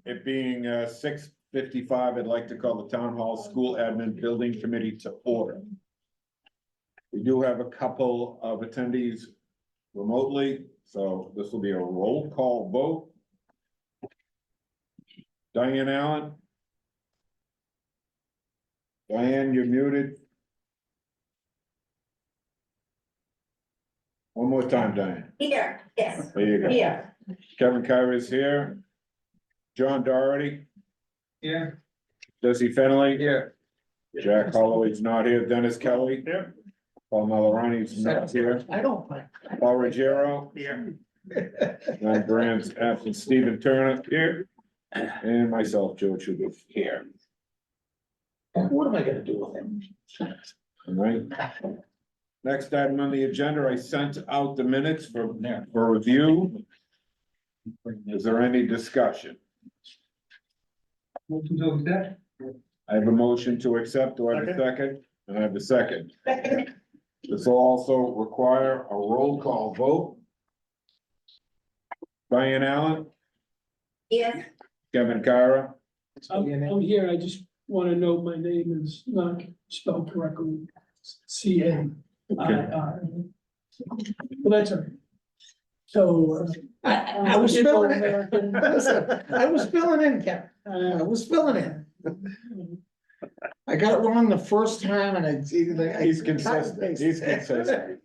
It being 6:55, I'd like to call the Town Hall School Admin Building Committee to order. We do have a couple of attendees remotely, so this will be a roll call vote. Diane Allen? Diane, you're muted. One more time, Diane. Here, yes, There you go. here. Kevin Kyra is here. John Doherty, Here. Jesse Fenley. Here. Jack Holloway's not here. Dennis Kelly. Here. Paul Malorani's not here. I don't think. Paul Ruggiero. Here. John Grant's absent. Stephen Turner here. And myself, Joe Chuba here. What am I gonna do with him? All right. Next item on the agenda, I sent out the minutes for review. Is there any discussion? Motion to accept. I have a motion to accept. Do I have a second? And I have a second. This will also require a roll call vote. Diane Allen, Yes, Kevin Kyra, I'm here, I just wanna note my name is not spelled correctly, CA. Well, that's all right. So. I was filling in. Listen, I was filling in, Kevin. I was filling in. I got it wrong the first time and it's either. He's consistent. He's consistent.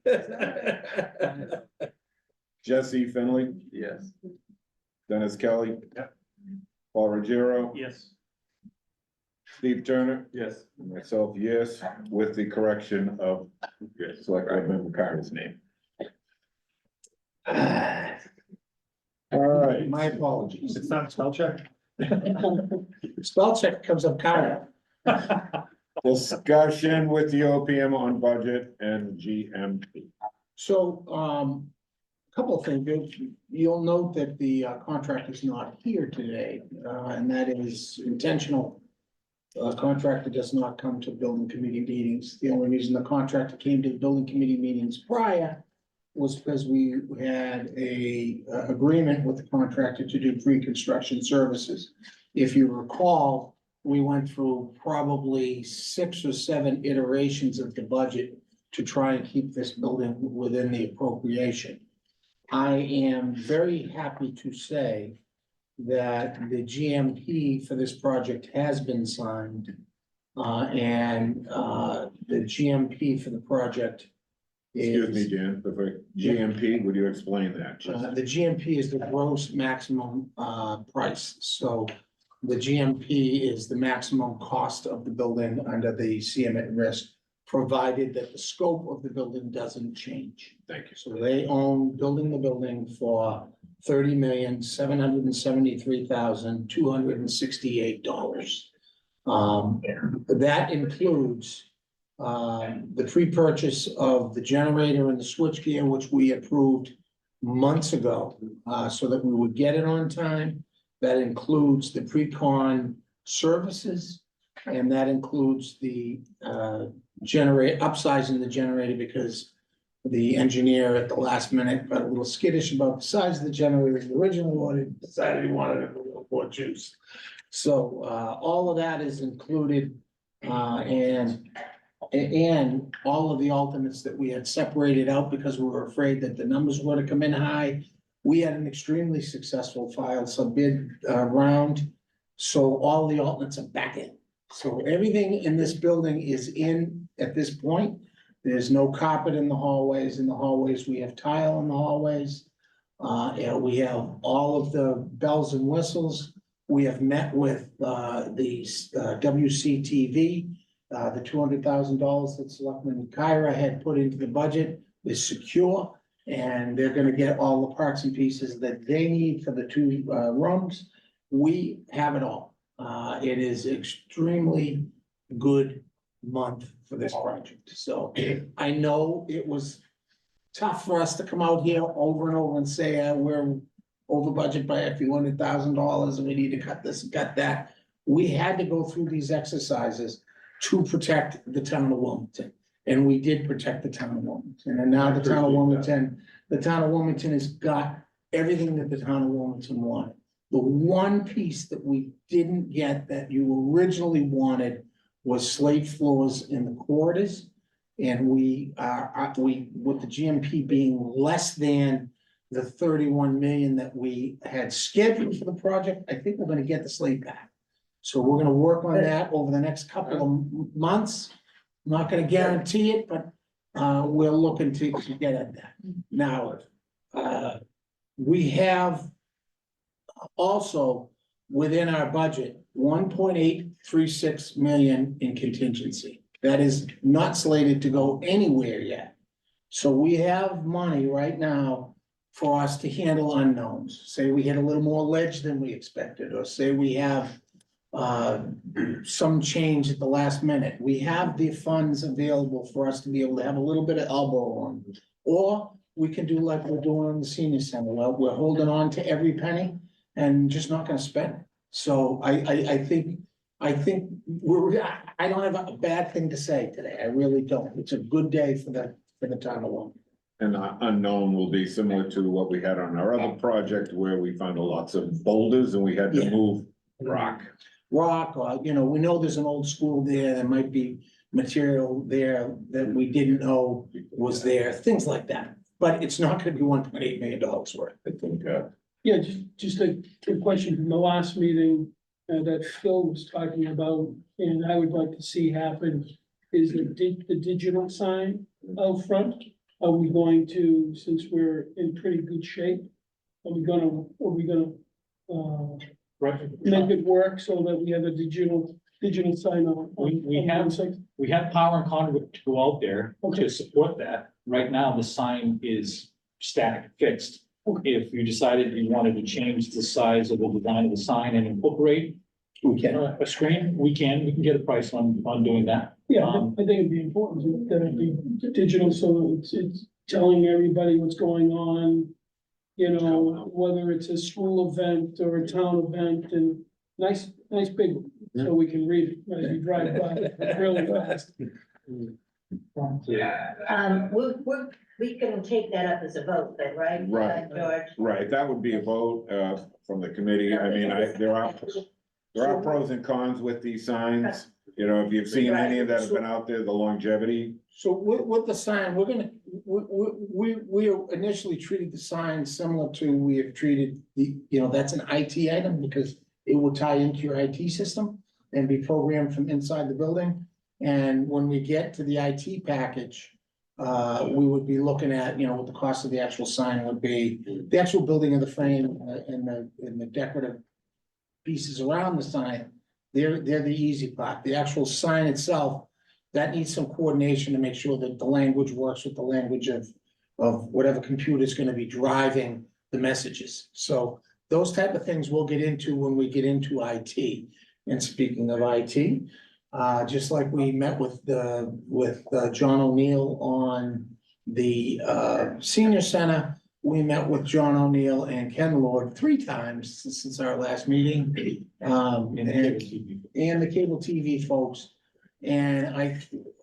Jesse Finley, Yes. Dennis Kelly. Paul Ruggiero, Yes. Steve Turner, Yes. and myself, yes, with the correction of Select Board Member Kyra's name. All right. My apologies. It's not a spell check? Spell check comes up Kyle. Discussion with the OPM on budget and GMP. So, a couple of things. You'll note that the contractor is not here today, and that is intentional. Contractor does not come to building committee meetings. The only reason the contractor came to the building committee meetings prior was because we had a agreement with the contractor to do pre-construction services. If you recall, we went through probably 6 or 7 iterations of the budget to try and keep this building within the appropriation. I am very happy to say that the GMP for this project has been signed. And the GMP for the project Excuse me, is, Jan, before GMP, would you explain that? the GMP is the gross maximum price. So the GMP is the maximum cost of the building under the CM at risk, provided that the scope of the building doesn't change. Thank you. So they own building the building for $30,773,268. That includes the pre-purchase of the generator and the switchgear, which we approved months ago, so that we would get it on time. That includes the pre-con services, and that includes the upsizing the generator because the engineer at the last minute got a little skittish about the size of the generator. He originally decided he wanted it a little more juice. So all of that is included, and all of the alternates that we had separated out because we were afraid that the numbers were to come in high. We had an extremely successful file sub-bid round, so all the alternates are back in. So everything in this building is in at this point. There's no carpet in the hallways. In the hallways, we have tile in the hallways. And we have all of the bells and whistles. We have met with the WCTV. The $200,000 that Selectman Kyra had put into the budget is secure. And they're gonna get all the parts and pieces that they need for the 2 rooms. We have it all. It is extremely good month for this project. So I know it was tough for us to come out here over and over and say, we're over budget by a few $100,000 and we need to cut this and cut that. We had to go through these exercises to protect the town of Wilmington. And we did protect the town of Wilmington. And now the town of Wilmington has got everything that the town of Wilmington wanted. The one piece that we didn't get that you originally wanted was slate floors in the corridors. And we are, with the GMP being less than the 31 million that we had scheduled for the project, I think we're gonna get the slate back. So we're gonna work on that over the next couple of months. Not gonna guarantee it, but we're looking to get at that. Now, we have also within our budget, 1.836 million in contingency. That is not slated to go anywhere yet. So we have money right now for us to handle unknowns. Say we hit a little more ledge than we expected, or say we have some change at the last minute. We have the funds available for us to be able to have a little bit of elbow room. Or we can do like we're doing in the senior center. Well, we're holding on to every penny and just not gonna spend it. So I think I don't have a bad thing to say today. I really don't. It's a good day for the town of Wilmington. And unknown will be similar to what we had on our other project where we found lots of boulders and we had to Yeah. move rock. Rock, or, we know there's an old school there, there might be material there that we didn't know was there, things like that. But it's not gonna be $1.8 million worth. I think, Yeah, just a quick question from the last meeting that Phil was talking about, and I would like to see happen. Is the digital sign out front? Are we going to, since we're in pretty good shape, are we gonna make it work so that we have a digital sign on? We on have- one side? We have power and conduit to go out there Okay. to support that. Right now, the sign is static fixed. Okay. If you decided you wanted to change the size of the design of the sign and incorporate We can. a screen, we can get a price on doing that. Yeah, I think it'd be important that it be digital, so that it's telling everybody what's going on. Whether it's a school event or a town event, and nice big, one, so we can read it as you drive by really fast. We can take that up as a vote then, right? Right. George? right, that would be a vote, from the committee. I mean, there are pros and cons with these signs. If you've seen any that have been out there, the longevity. So with the sign, we initially treated the sign similar to we have treated that's an IT item because it will tie into your IT system and be programmed from inside the building. And when we get to the IT package, we would be looking at, what the cost of the actual sign would be, the actual building of the frame and the decorative pieces around the sign. They're the easy part. The actual sign itself, that needs some coordination to make sure that the language works with the language of whatever computer is gonna be driving the messages. So those type of things we'll get into when we get into IT. And speaking of IT, just like we met with John O'Neill on the senior center, we met with John O'Neill and Ken Lord 3 times since our last meeting. And the cable TV folks. And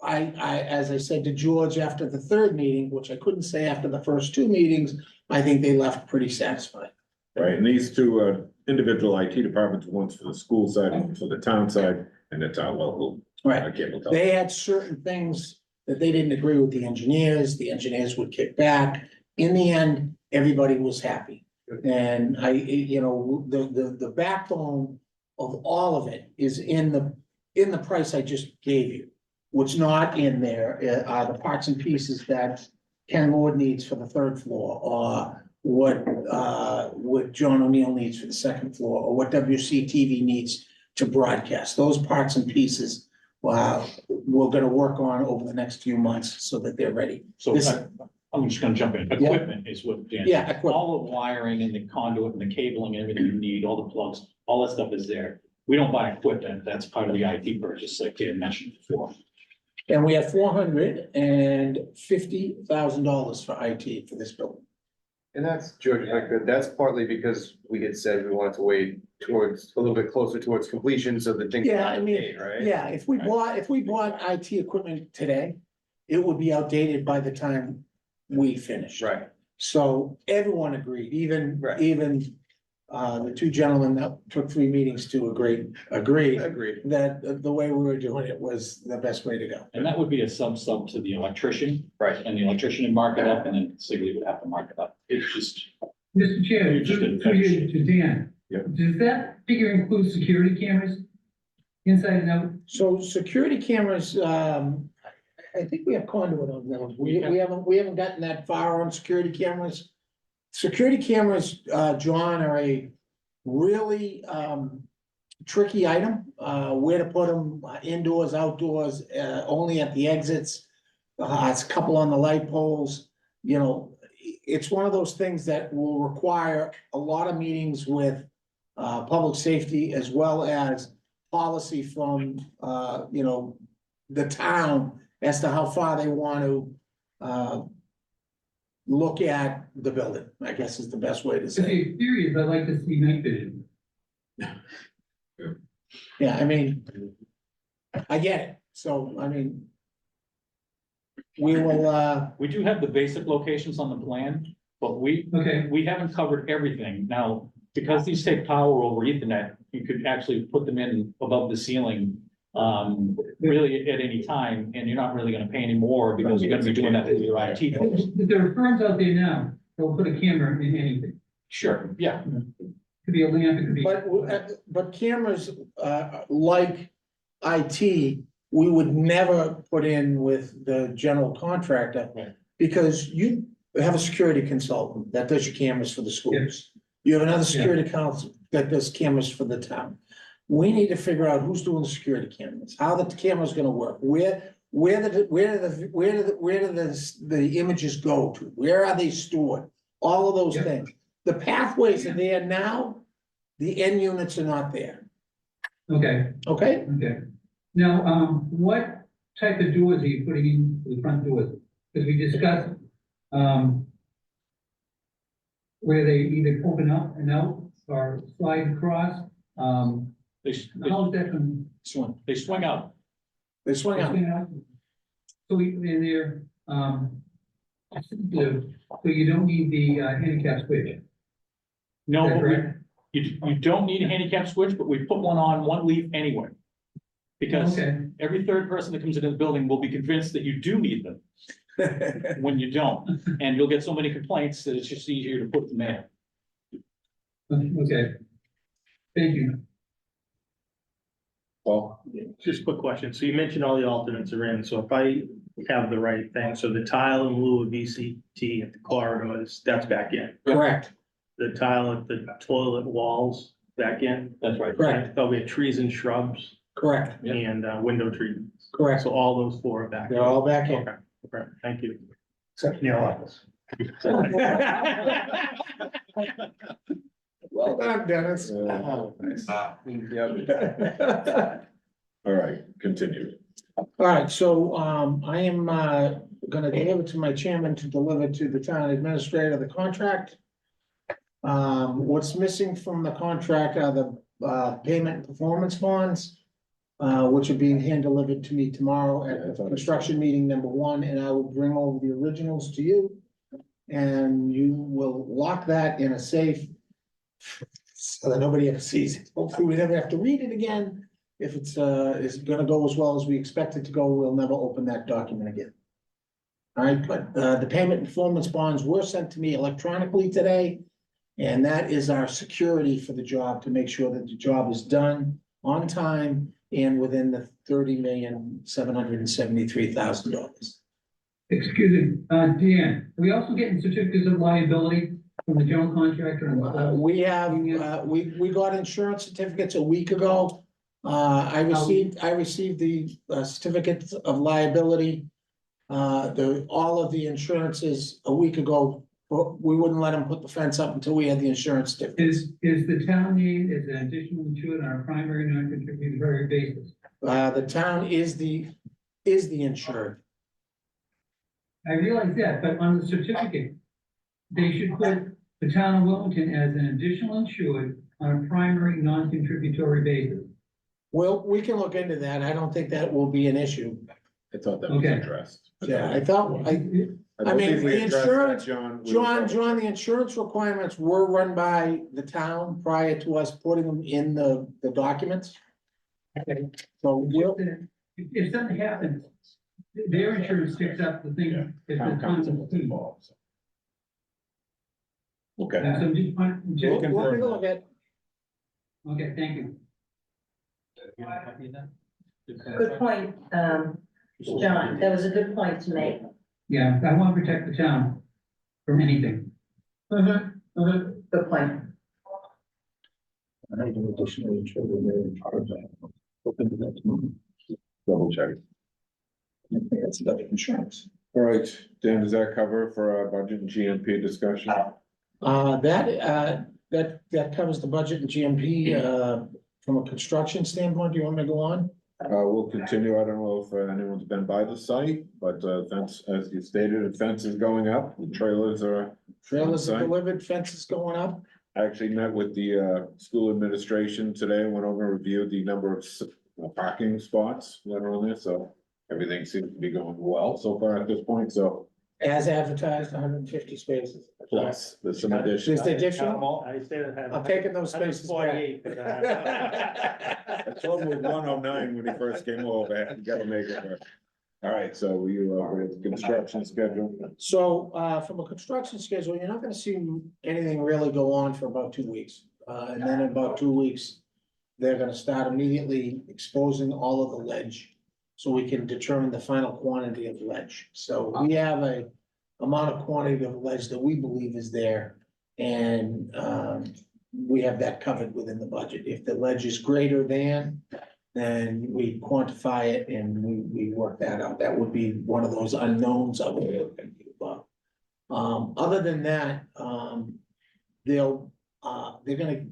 as I said to George after the 3rd meeting, which I couldn't say after the first 2 meetings, I think they left pretty satisfied. Right, and these two individual IT departments, one's for the school side and for the town side, and it's our local. Right. Cable television. They had certain things that they didn't agree with the engineers would kick back. In the end, everybody was happy. And the backbone of all of it is in the price I just gave you. What's not in there are the parts and pieces that Ken Lord needs for the 3rd floor, or what John O'Neill needs for the 2nd floor, or what WCTV needs to broadcast. Those parts and pieces, we're gonna work on over the next few months so that they're ready. So This- I'm just gonna jump in. Yeah. Equipment is what Dan. Yeah, equipment. All the wiring and the conduit and the cabling and everything you need, all the plugs, all that stuff is there. We don't buy equipment. That's part of the IT purchase, like Dan mentioned before. And we have $450,000 for IT for this building. And that's, George, if I could, that's partly because we had said we wanted to wait towards, a little bit closer towards completion, so that things. Yeah, I mean, paid, right? yeah, if we bought IT equipment today, it would be outdated by the time we finish. Right, So everyone agreed, Right. even the two gentlemen that took 3 meetings to agreed Agreed. that the way we were doing it was the best way to go. And that would be a sub to the electrician, Right. and the electrician would mark it up, and then Sigley would have to mark it up. It's just, Mr. Chair, You just did through you to Dan. Yeah. Does that figure include security cameras? Inside and out? So security cameras, I think we have conduit on those. We haven't gotten that far on security cameras. Security cameras, John, are a really, tricky item, where to put them, indoors, outdoors, only at the exits. It's a couple on the light poles, you know, it's one of those things that will require a lot of meetings with, public safety as well as policy from, you know, the town as to how far they want to, look at the building, I guess is the best way to To say. be serious, I'd like to see night vision. Yeah, I mean, I get it, so, I mean, we will, we do have the basic locations on the plan, but Okay, we haven't covered everything. Now, because these take power over Ethernet, you could actually put them in above the ceiling, really at any time, and you're not really gonna pay any more because you're gonna be doing that with your IT folks. but there are firms out there now, they'll put a camera in anything. Sure, yeah, Could be a lamp, it could be. but cameras, like IT, we would never put in with the general contractor. Right. Because you have a security consultant that does your cameras for the schools. You have another security council that does cameras for the town. We need to figure out who's doing the security cameras, how the camera's gonna work, where do the images go to, where are they stored? All of those Yeah. things. The pathways are there now, the end units are not there, Okay, okay? okay. Now, what type of doors are you putting in for the front doors? Because we discussed, where they either open up and out or slide across, they, how is that going? Swing, they swing out. they swing out, So we, and they're, so you don't need the handicap switch. No, Is that but we- correct? you don't need a handicap switch, but we put one on one leaf anyway. Because Okay, every third person that comes into the building will be convinced that you do need them when you don't. And you'll get so many complaints that it's just easier to put them in. okay. Thank you. Well, Just a quick question. So you mentioned all the alternates are in, so if I have the right thing, so the tile in lieu of VCT at the corridors, that's back in. correct, The tile at the toilet walls, back in. That's right. correct, I thought we had trees and shrubs correct, Yeah. and window treatments. correct, So all those four are back. they're all back in. Okay, okay, thank you. Except in your office. Well done, Dennis. all right, continue. All right, so, I am, gonna give it to my chairman to deliver to the town administrator the contract. What's missing from the contract are the, payment and performance bonds, which are being hand delivered to me tomorrow at the construction meeting number 1, and I will bring over the originals to you. And you will lock that in a safe so that nobody ever sees it. Hopefully, we never have to read it again. If it's gonna go as well as we expect it to go, we'll never open that document again. All right, but the payment and performance bonds were sent to me electronically today. And that is our security for the job, to make sure that the job is done on time and within the $30,773,000. Excuse me, Dan, are we also getting certificates of liability from the general contractor? We have, we got insurance certificates a week ago. I received the certificates of liability. All of the insurances a week ago, but we wouldn't let them put the fence up until we had the insurance certificate. Is the town named as an additional insured on a primary non-contributory basis? The town is the insured. I realize that, but on the certificate, they should put the town of Wilmington as an additional insured on a primary non-contributory basis. Well, we can look into that. I don't think that will be an issue. I thought that was Okay. addressed. Yeah, I thought, I mean, believe we the addressed that, insurance- John. We John, were- the insurance requirements were run by the town prior to us putting them in the documents. Okay. So we'll, If something happens, their insurance picks up the thing. If the Town council town- was involved. so. Okay. So just want- we'll just- take a look at, Okay, thank you. Good point, John, that was a good point to make. Yeah, I want to protect the town from anything. Good point. Double check. that's the insurance. All right, Dan, does that cover for our budget and GMP discussion? That covers the budget and GMP, from a construction standpoint, do you want me to go on? We'll continue. I don't know if anyone's been by the site, but fence, as you stated, the fence is going up. The trailers are. Trailers are Site. delivered, fences going up. I actually met with the school administration today, went over and reviewed the number of parking spots that are on there, so everything seems to be going well so far at this point, so As advertised, hundred and fifty spaces. plus there's some addition. Is the additional? I stayed at. I'm taking those spaces back. 148, but, I told him it was 109 when he first came over, you gotta make it work. All right, so you with construction schedule, So, from a construction schedule, you're not gonna see anything really go on for about 2 weeks. And then in about 2 weeks, they're gonna start immediately exposing all of the ledge. So we can determine the final quantity of ledge. So we have a amount of quantity of ledge that we believe is there. And, we have that covered within the budget. If the ledge is greater than, then we quantify it and we work that out. That would be one of those unknowns of it. Other than that, they're really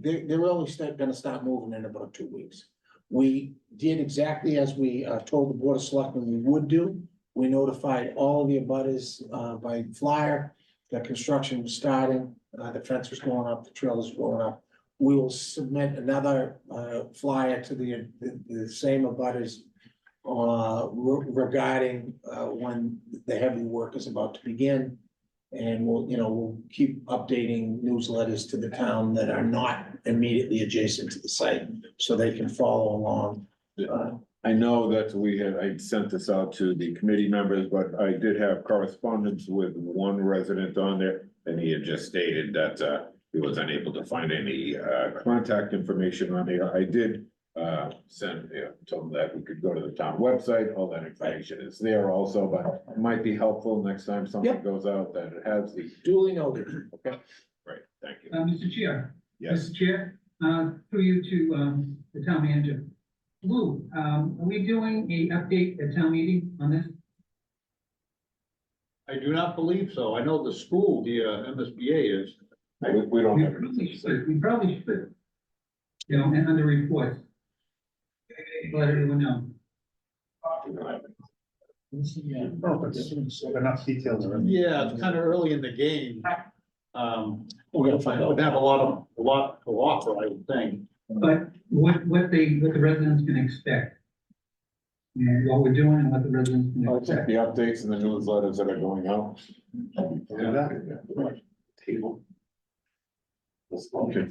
gonna start moving in about 2 weeks. We did exactly as we told the Board of Selectmen we would do. We notified all of the abutters by flyer, that construction was starting, the fence was going up, the trailers were going up. We will submit another flyer to the same abutters regarding when the heavy work is about to begin. And we'll keep updating newsletters to the town that are not immediately adjacent to the site, so they can follow along. I know that I sent this out to the committee members, but I did have correspondence with one resident on there. And he had just stated that he was unable to find any contact information on there. I did told him that we could go to the town website, all that information is there also, but it might be helpful next time something Yep. goes out that it has the. Duly noted. Okay, right, thank you. Mr. Chair. Yes, Mr. Chair, through you to, the town manager. Lou, are we doing a update at town meeting on this? I do not believe so. I know the school, the MSBA is. we don't We have. probably should. You know, and under reports. Let everyone know. Enough details are in. Yeah, it's kind of early in the game. We're gonna find Would out. have a lot to offer, I would think. But what the residents can expect. And what we're doing and what the residents can I'll check expect. the updates and the newsletters that are going out. Table. Okay.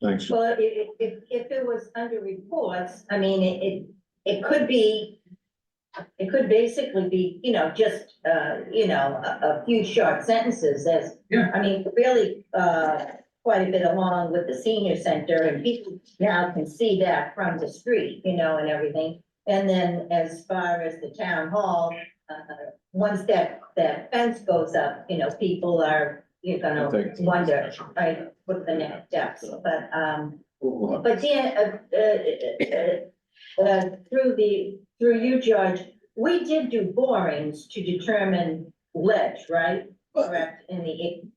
Thanks. John. Well, if it was under reports, I mean, it could be. It could basically be, just, a few short sentences as. Yeah. I mean, really, quite a bit along with the senior center and people now can see that from the street, and everything. And then as far as the town hall, once that fence goes up, people you're gonna Thanks. wonder, right, what the next steps, but Dan, through you, George, we did do borings to determine ledge, right? Correct,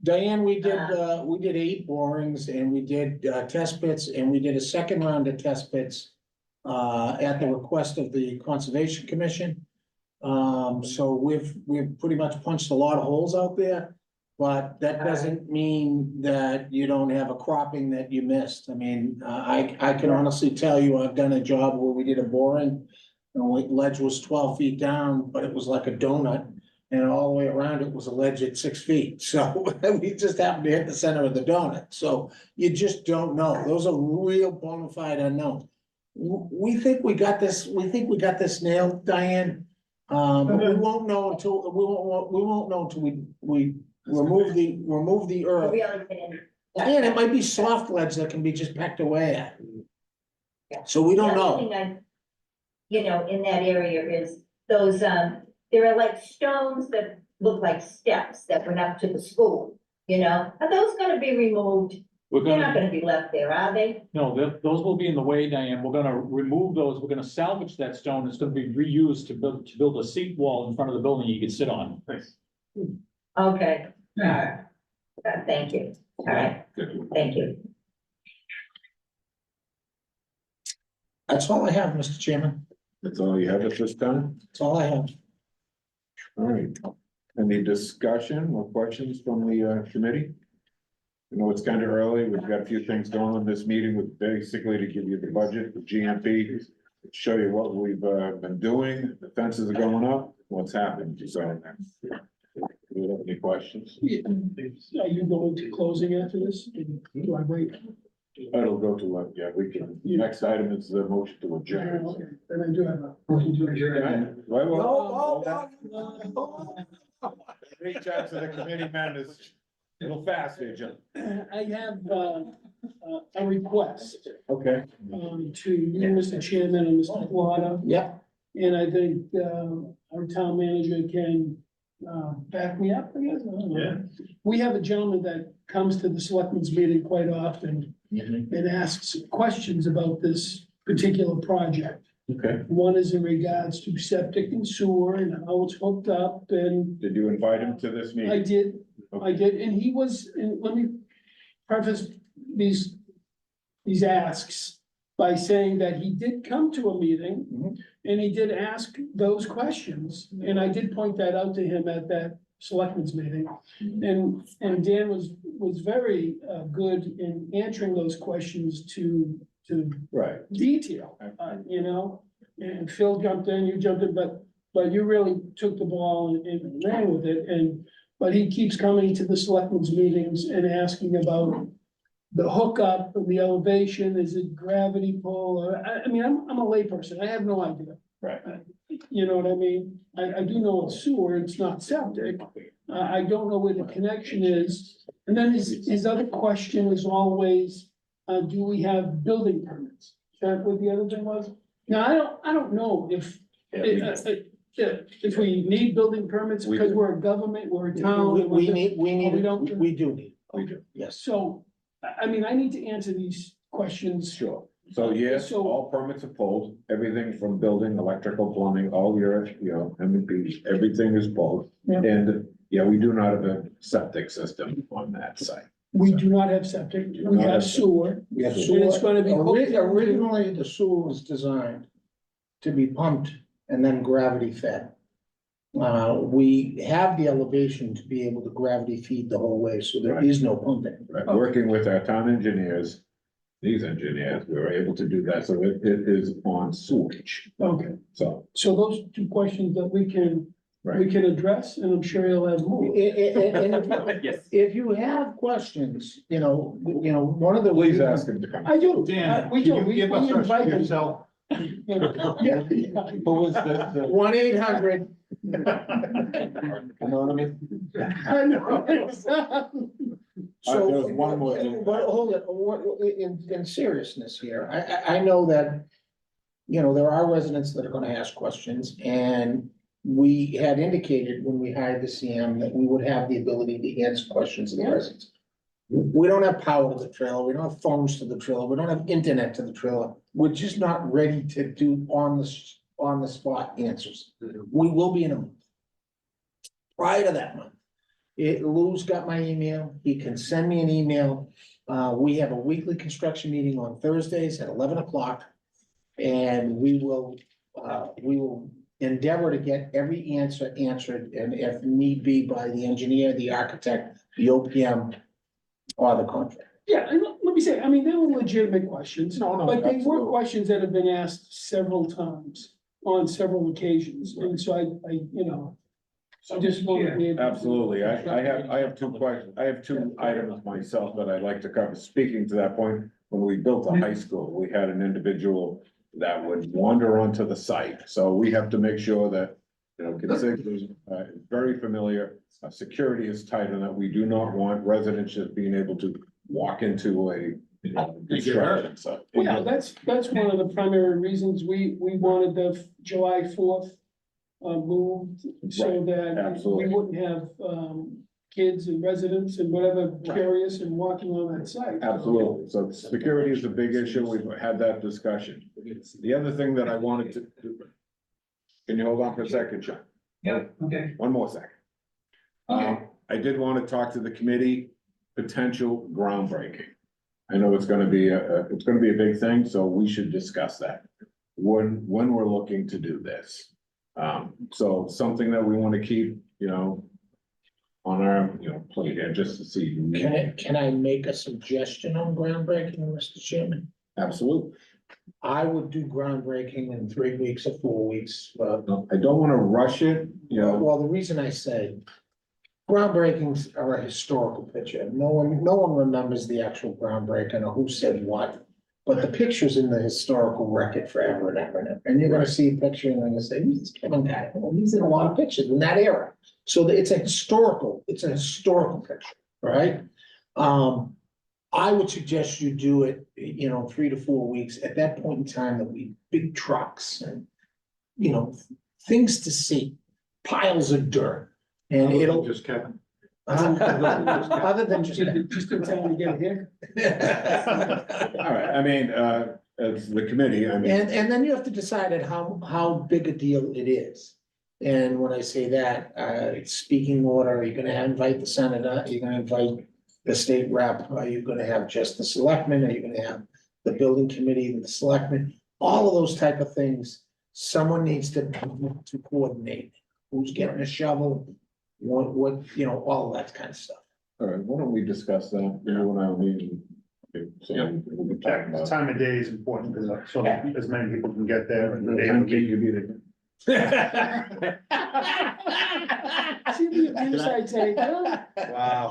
Diane, we did 8 borings and we did test pits and we did a second round of test pits at the request of the Conservation Commission. So we've pretty much punched a lot of holes out there, but that doesn't mean that you don't have a cropping that you missed. I mean, I can honestly tell you, I've done a job where we did a boring. The ledge was 12 feet down, but it was like a donut. and all the way around it was a ledge at 6 feet, so we just happened to hit the center of the donut, so you just don't know, those are real bona fide unknowns. We think we got this, nailed, Diane, but we won't know until, we won't know until we remove the earth. Really didn't. And it might be soft ledge that can be just packed away at. So we don't The other know. thing I, you know, in that area is those, there are like stones that look like steps that went up to the school, you know? Are those gonna be removed? We're They're not gonna, gonna be left there, are they? no, those will be in the way, Diane. We're gonna remove those. We're gonna salvage that stone. It's gonna be reused to build a seat wall in front of the building you can sit on. Okay, all right. Thank you. All right, thank you. That's all I have, Mr. Chairman. That's all you have at this time? That's all I have. All right. Any discussion or questions from the committee? I know it's kind of early. We've got a few things going on this meeting with basically to give you the budget, the GMP, show you what we've been doing. The fences are going up, what's happened. So, do you have any questions? Are you going to closing after this? Do I wait? It'll go to, yeah, we can, next item is the motion to adjourn. Okay, then I do have a motion to adjourn. Right, well, Oh, reach out to the committee members a little faster, Jim. I have, a request, Okay. to you, Mr. Chairman, and Mr. Plata. yeah, And I think, our town manager can, back me up, I guess. I don't know. Yeah. We have a gentleman that comes to the selectmen's meeting quite often and asks questions about this particular project. Okay. One is in regards to septic and sewer and how it's hooked up, and Did you invite him to this I meeting? did, Okay. and he was, and let me preface these asks by saying that he did come to a meeting Mhm. and he did ask those questions, and I did point that out to him at that selectmen's meeting. And Dan was very, good in answering those questions to Right. detail, you know? And Phil jumped in, you jumped in, but you really took the ball and ran with it, but he keeps coming to the selectmen's meetings and asking about the hookup and the elevation, is it gravity pull, or, I mean, I'm a layperson, I have no idea. Right. You know what I mean? I do know it's sewer, it's not septic, I don't know where the connection is. And then his other question is always, do we have building permits? Is that what the other thing was? Now, I don't know if we need building permits We because do. we're a government, we're a town. we and need, we don't- we do need. Okay. Yes. So, I mean, I need to answer these questions. Sure. So yes, So- all permits are pulled, everything from building, electrical, plumbing, all your, M&P, everything is pulled. Yeah. And, yeah, we do not have a septic system on that site. We do not have septic, we have sewer. We have And sewer. it's gonna be hooked into- Originally, the sewer was designed to be pumped and then gravity fed. We have the elevation to be able to gravity feed the whole way, so there is no pumping. Right, working with our town engineers, these engineers, we were able to do that, so it is on sewage, Okay, so. so those two questions that we can Right. address, and I'm sure he'll have more. Yes. If you have questions, one of the. Please ask him to come. I do, Dan, we can do, you we give us invite him. yourself? You know, yeah, yeah. Who was this? 1-800. You know what I mean? I know. So, There was one more thing. but hold it, in seriousness here, I know that, there are residents that are gonna ask questions, and we had indicated when we hired the CM that we would have the ability to answer questions of the residents. We don't have power to the trailer, we don't have phones to the trailer, we don't have internet to the trailer, we're just not ready to do on the spot answers. We will be in a month. Prior to that month, Lou's got my email, he can send me an email. We have a weekly construction meeting on Thursdays at 11 o'clock. And we will endeavor to get every answer answered, and if need be, by the engineer, the architect, the OPM, or the contractor. Yeah, and let me say, I mean, they were legitimate questions, No, but they were absolutely. questions that have been asked several times on several occasions, and so I, I just want to be able. to- Absolutely. I have two questions. I have two items myself that I'd like to cover. Speaking to that point, when we built the high school, we had an individual that would wander onto the site. So we have to make sure that, you know, consistency is very familiar. Security is tight and that we do not want residents just being able to walk into a construction site. Yeah, that's one of the primary reasons we wanted the July 4th moved, so Right, that absolutely. we wouldn't have, kids and residents and whatever curious and walking on that site. Absolutely. So security is a big issue. We've had that discussion. The other thing that I wanted to do. Can you hold on for a second, John? Yep, okay. One more second. I did want to talk to the committee, potential groundbreaking. I know it's gonna be it's gonna be a big thing, so we should discuss that. When we're looking to do this. So something that we want to keep, you know. On our, you know, plate here, just to see. Can I make a suggestion on groundbreaking, Mr. Chairman? Absolutely. I would do groundbreaking in 3 weeks or 4 weeks, but. I don't want to rush it, you know. Well, the reason I say groundbreakings are a historical picture. No one remembers the actual groundbreaking or who said what. But the picture's in the historical record forever and ever and ever. And you're gonna see a picture and you're gonna say, who's this Kevin guy? Well, he's in a lot of pictures in that era. So it's a historical picture, right? I would suggest you do it, you know, 3 to 4 weeks. At that point in time, there'll be big trucks and, you know, things to see, piles of dirt. And it'll. Just Kevin. Other than just. Just in time to get here. All right, I mean, as the committee, I mean. And then you have to decide at how big a deal it is. And when I say that, speaking order, are you gonna invite the senator? Are you gonna invite the state rep? Are you gonna have just the selectmen? Are you gonna have the building committee, the selectmen? All of those type of things, someone needs to coordinate. Who's getting a shovel? What, you know, all of that kind of stuff. All right, why don't we discuss that, you and I will meet. So we can talk about. Time of day is important, because so as many people can get there and they Time can you be there? See the abuse I take, huh? Wow.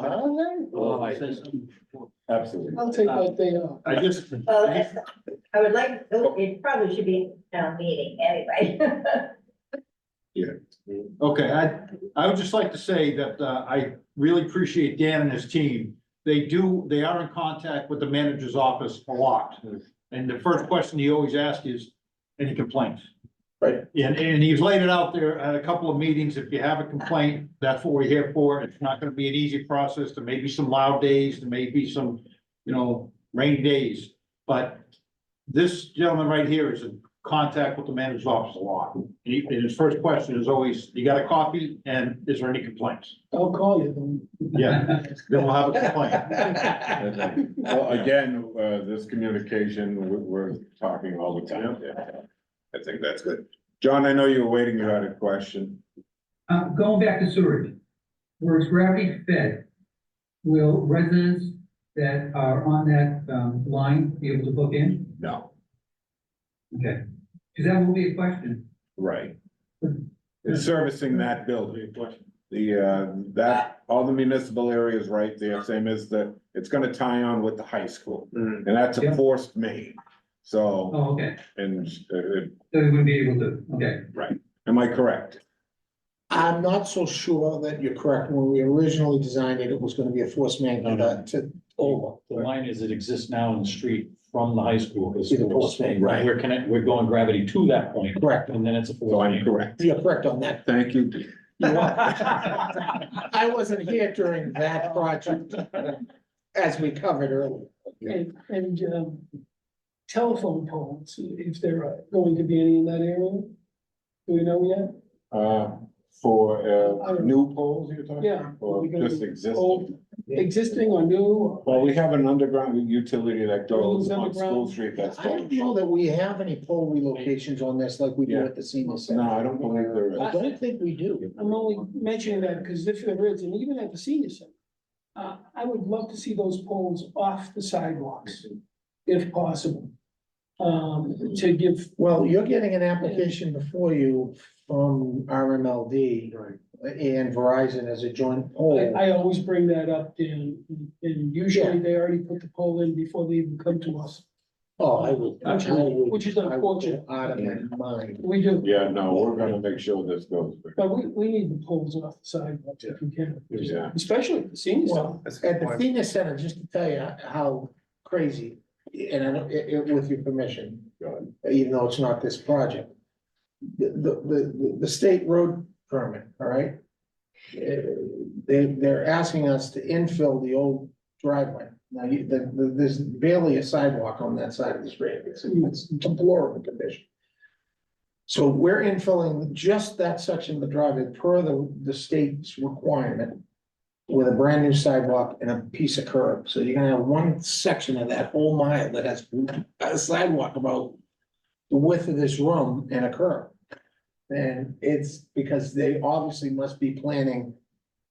Absolutely. I'll take that day off. I just, Well, I would like, it probably should be town meeting anyway. okay, I would just like to say that, I really appreciate Dan and his team. They are in contact with the manager's office a lot. And the first question he always asks is, any complaints? Right. And he's laid it out there at a couple of meetings. If you have a complaint, that's what we're here for. It's not gonna be an easy process. There may be some loud days, there may be some, you know, rainy days. But this gentleman right here is in contact with the manager's office a lot. And his first question is always, you got a copy and is there any complaints? I'll call you then. Yeah, then we'll have a complaint. Well, again, this communication, we're talking all the time. I think that's good. John, I know you were waiting, you had a question. Going back to sewage, where it's gravity fed, will residents that are on that, line be able to book in? No, Okay, because that will be a question. right. It's servicing that building. That, all the municipal areas right there, same as it's gonna tie on with the high school. And that's a Yeah. forced main. So, Oh, okay, and, so we wouldn't be able to, okay. am I correct? I'm not so sure that you're correct. When we originally designed it, it was gonna be a force main to over. The line as it exists now in the street from the high school is. See the force main, right. We're going gravity to that point, Correct. and then it's a. So I'm correct. You're correct on that. Thank you. I wasn't here during that project, as we covered earlier. And telephone poles, if there are going to be any in that area? Do we know yet? For new poles you're talking? Yeah. Or just Old, existing? existing or new? Well, we have an underground utility that goes Goes on School underground. Street that's. I don't know that we have any pole relocations on this like we do at the senior center. No, I don't believe there is. I don't think we do. I'm only mentioning that because if there is, and even at the senior center, I would love to see those poles off the sidewalks, if possible. To give, Well, you're getting an application before you from RMLD and Verizon as a joint pole. I always bring that up, Dan, and usually they already put the poll in before they even come to us. Oh, I would. Which is unfortunate. Out of my mind. We do, Yeah, no, we're gonna make sure this goes. but we need the polls off the sidewalks if we can, Yeah. especially at the senior center. Well, at the senior center, just to tell you how crazy, and I don't, with your permission, even though it's not this project. The state road permit, all right? They're asking us to infill the old driveway. Now, there's barely a sidewalk on that side of the street. It's deplorable condition. So we're infilling just that section of the driveway per the state's requirement with a brand new sidewalk and a piece of curb. So you're gonna have one section of that whole mile that has a sidewalk about the width of this room and a curb. And it's because they obviously must be planning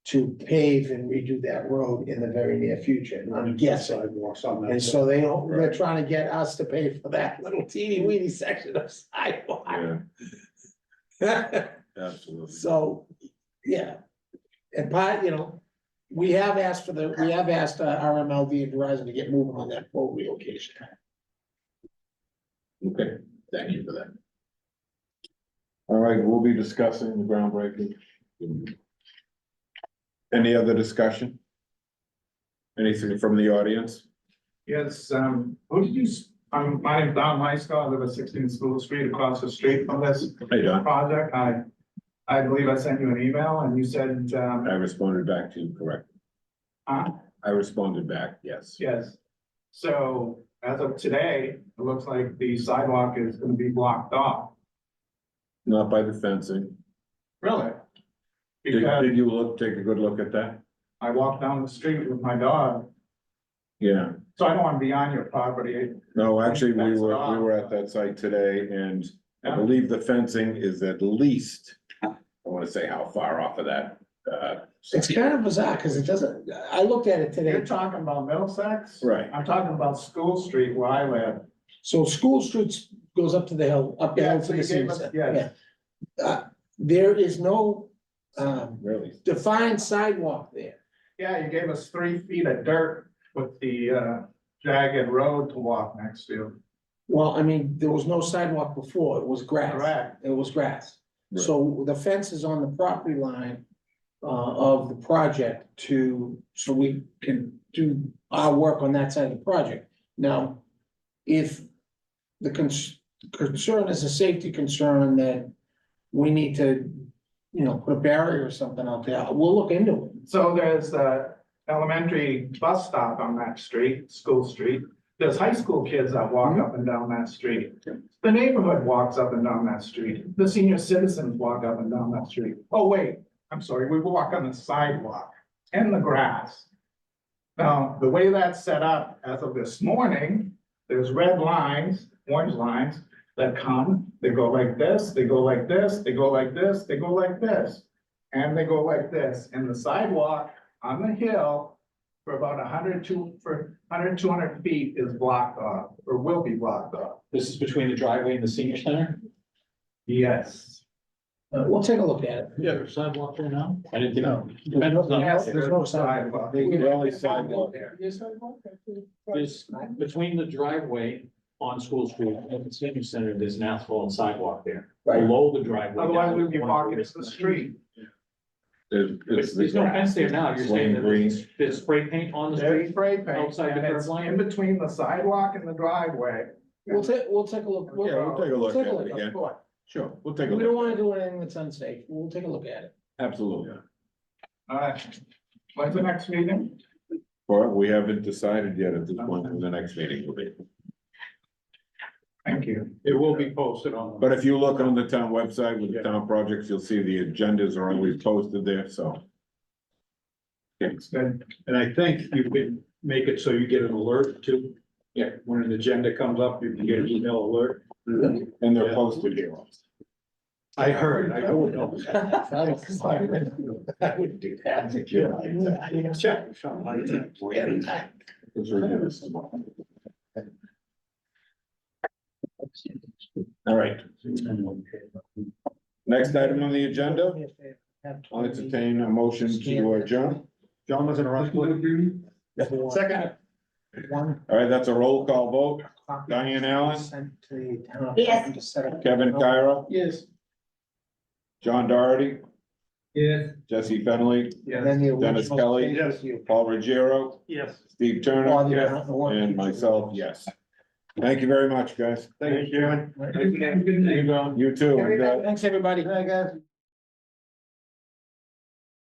to pave and redo that road in the very near future, I'm guessing. Sidewalks on that. And so they're trying to get us to pay for that little teeny weeny section of sidewalk. Yeah, absolutely. So, yeah. And part, we have asked RMLD and Verizon to get moving on that pole relocation. Okay, thank you for that. All right, we'll be discussing the groundbreaking. Any other discussion? Anything from the audience? Yes, who did you, my name's Don Meister, I live at 16 School Street, across the street from this Hey, Don. project. I believe I sent you an email and you said, I responded back to you, correct? uh, I responded back, yes. yes. So as of today, it looks like the sidewalk is gonna be blocked off. Not by the fencing. Really? Did Because you take a good look at that? I walk down the street with my dog, Yeah, so I don't wanna be on your property. no, actually, we Fenced were off. at that site today and I Yeah. believe the fencing is at least, I wanna say how far off of that, It's kind of bizarre, because it doesn't, I looked at it You're today, talking about Middlesex? Right. I'm talking about School Street where I live. so School Street goes up to the hill, up the hill Yeah, to so the you senior gave us, center. yes. There is no really. defined sidewalk there. Yeah, you gave us 3 feet of dirt with the jagged road to walk next to. Well, I mean, there was no sidewalk before, it was grass. Correct. It was grass. Right. So the fence is on the property line of the project so we can do our work on that side of the project. Now, if the concern is a safety concern that we need to, put a barrier or something out there, we'll look into it. So there's a elementary bus stop on that street, School Street. There's high school kids that walk up and down that street. The neighborhood walks up and down that street. The senior citizens walk up and down that street. Oh, wait, I'm sorry, we walk on the sidewalk and the grass. Now, the way that's set up as of this morning, there's red lines, orange lines that come, they go like this, they go like this, they go like this, they go like this. And they go like this, and the sidewalk on the hill for about 200 feet is blocked off, or will be blocked off. This is between the driveway and the senior center? Yes. We'll take a look at it. Yeah, there's sidewalk there now? I didn't think. Yes, There's no sidewalk. The only sidewalk, Yes, sidewalk. There's, between the driveway on School Street and the senior center, there's an asphalt sidewalk there. Right. Below the driveway. Otherwise, down we'd be one walking place. into the street. There's no fence there now, you're saying that there's spray paint on the There's street? spray paint, outside the and it's curb line? in between the sidewalk and the driveway. We'll take a look. yeah, we'll take a look at it again. Sure, we'll take a We don't look. wanna do anything that's unsafe, we'll take a look at it. Absolutely. All right. When's the next meeting? Or we haven't decided yet at this point when the next meeting will be. Thank you. It will be posted on. But if you look on the town website with the town projects, you'll see the agendas are always posted there, so. It's good. And I think you can make it so you get an alert too. Yeah, when an agenda comes up, you can get an email alert. And they're posted here. I heard, I don't know. I would do that. Check. something like that. Let's review this tomorrow. All right, next item on the agenda, I'll entertain a motion to adjourn. John was in a rush. Second. One. All right, that's a roll call vote. Diane Allen? Sent to the town. Yes. To set up- Kevin Cairo, Yes. John Doherty, Yes. Jesse Fenley, And then the Dennis original Kelly. thing was you. Paul Ruggiero, Yes. Steve Turner, and myself, yes. Thank you very much, guys. Thank you. Right. Good night. You too. and, Thanks, everybody. Hey, guys.